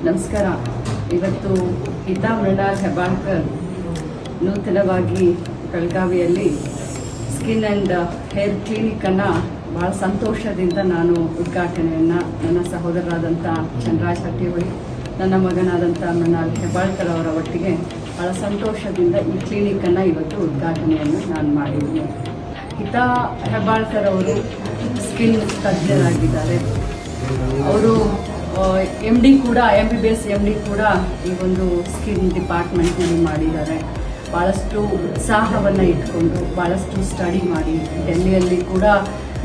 ನಮಸ್ಕಾರ. ಇವತ್ತು ಹಿತಾ ಮೃಣಾಲ್ ಹೆಬ್ಬಾಳ್ಕರ್ ನೂತನವಾಗಿ ಬೆಳಗಾವಿಯಲ್ಲಿ ಸ್ಕಿನ್ ಆ್ಯಂಡ್ ಹೇರ್ ಕ್ಲಿನಿಕನ್ನು ಭಾಳ ಸಂತೋಷದಿಂದ ನಾನು ಉದ್ಘಾಟನೆಯನ್ನು ನನ್ನ ಸಹೋದರರಾದಂಥ ಚಂದ್ರರಾಜ್ ಹಟ್ಟಿಹೊಳಿ, ನನ್ನ ಮಗನಾದಂಥ ಮೃಣಾಲ್ ಹೆಬ್ಬಾಳ್ಕರ್ ಅವರ ಒಟ್ಟಿಗೆ ಭಾಳ ಸಂತೋಷದಿಂದ ಈ ಕ್ಲಿನಿಕನ್ನು ಇವತ್ತು ಉದ್ಘಾಟನೆಯನ್ನು ನಾನು ಮಾಡಿದ್ದೀನಿ. ಹಿತಾ ಹೆಬ್ಬಾಳ್ಕರ್ ಅವರು ಸ್ಕಿನ್ ತಜ್ಞರಾಗಿದ್ದಾರೆ. ಅವರು MD ಕೂಡ MBBS MD ಕೂಡ ಈ ಒಂದು ಸ್ಕಿನ್ ಡಿಪಾರ್ಟ್ಮೆಂಟ್ನಲ್ಲಿ ಮಾಡಿದ್ದಾರೆ. ಭಾಳಷ್ಟು ಉತ್ಸಾಹವನ್ನು ಇಟ್ಕೊಂಡು ಭಾಳಷ್ಟು ಸ್ಟಡಿ ಮಾಡಿ ಡೆಲ್ಲಿಯಲ್ಲಿ ಕೂಡ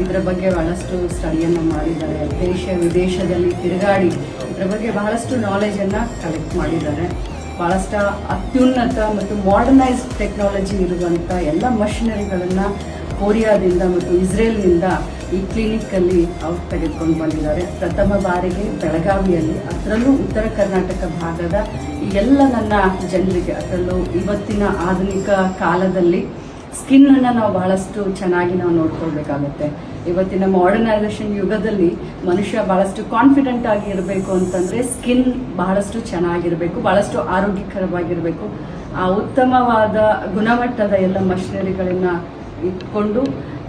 ಇದರ ಬಗ್ಗೆ ಭಾಳಷ್ಟು ಸ್ಟಡಿಯನ್ನು ಮಾಡಿದ್ದಾರೆ. ದೇಶ ವಿದೇಶದಲ್ಲಿ ತಿರುಗಾಡಿ ಇದರ ಬಗ್ಗೆ ಬಹಳಷ್ಟು ನಾಲೆಜನ್ನು ಕಲೆಕ್ಟ್ ಮಾಡಿದ್ದಾರೆ. ಭಾಳಷ್ಟು ಅತ್ಯುನ್ನತ ಮತ್ತು ಮಾಡರ್ನೈಸ್ಡ್ ಟೆಕ್ನಾಲಜಿ ಇರುವಂಥ ಎಲ್ಲ ಮಷಿನರಿಗಳನ್ನು ಕೊರಿಯಾದಿಂದ ಮತ್ತು ಇಸ್ರೇಲ್ನಿಂದ ಈ ಕ್ಲಿನಿಕ್ಕಲ್ಲಿ ಅವ್ರು ತೆಗೆದುಕೊಂಡು ಬಂದಿದ್ದಾರೆ. ಪ್ರಥಮ ಬಾರಿಗೆ ಬೆಳಗಾವಿಯಲ್ಲಿ, ಅದರಲ್ಲೂ ಉತ್ತರ ಕರ್ನಾಟಕ ಭಾಗದ ಈ ಎಲ್ಲ ನನ್ನ ಜನರಿಗೆ, ಅದರಲ್ಲೂ ಇವತ್ತಿನ ಆಧುನಿಕ ಕಾಲದಲ್ಲಿ ಸ್ಕಿನ್ನನ್ನು ನಾವು ಬಹಳಷ್ಟು ಚೆನ್ನಾಗಿ ನಾವು ನೋಡ್ಕೊಳ್ಬೇಕಾಗತ್ತೆ. ಇವತ್ತಿನ ಮಾಡರ್ನೈಸೇಷನ್ ಯುಗದಲ್ಲಿ ಮನುಷ್ಯ ಬಹಳಷ್ಟು ಕಾನ್ಫಿಡೆಂಟ್ ಆಗಿ ಇರಬೇಕು ಅಂತಂದರೆ ಸ್ಕಿನ್ ಬಹಳಷ್ಟು ಚೆನ್ನಾಗಿರಬೇಕು, ಬಹಳಷ್ಟು ಆರೋಗ್ಯಕರವಾಗಿರಬೇಕು. ಆ ಉತ್ತಮವಾದ ಗುಣಮಟ್ಟದ ಎಲ್ಲ ಮಷಿನರಿಗಳನ್ನು ಇಟ್ಕೊಂಡು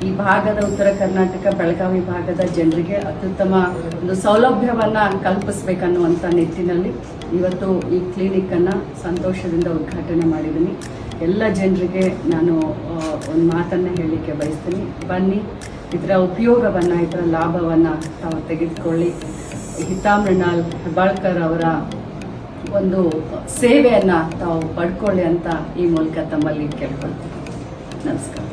ಈ ಭಾಗದ ಉತ್ತರ ಕರ್ನಾಟಕ ಬೆಳಗಾವಿ ಭಾಗದ ಜನರಿಗೆ ಅತ್ಯುತ್ತಮ ಒಂದು ಸೌಲಭ್ಯವನ್ನು ಕಲ್ಪಿಸ್ಬೇಕನ್ನುವಂಥ ನಿಟ್ಟಿನಲ್ಲಿ ಇವತ್ತು ಈ ಕ್ಲಿನಿಕ್ಕನ್ನು ಸಂತೋಷದಿಂದ ಉದ್ಘಾಟನೆ ಮಾಡಿದ್ದೀನಿ. ಎಲ್ಲ ಜನರಿಗೆ ನಾನು ಒಂದು ಮಾತನ್ನು ಹೇಳಲಿಕ್ಕೆ ಬಯಸ್ತೀನಿ. ಬನ್ನಿ, ಇದರ ಉಪಯೋಗವನ್ನು, ಇದರ ಲಾಭವನ್ನು ತಾವು ತೆಗೆದುಕೊಳ್ಳಿ. ಹಿತಾ ಮೃಣಾಲ್ ಹೆಬ್ಬಾಳ್ಕರ್ ಅವರ ಒಂದು ಸೇವೆಯನ್ನು ತಾವು ಪಡ್ಕೊಳ್ಳಿ ಅಂತ ಈ ಮೂಲಕ ತಮ್ಮಲ್ಲಿ ಕೇಳ್ಕೊಳ್ತೀನಿ. ನಮಸ್ಕಾರ.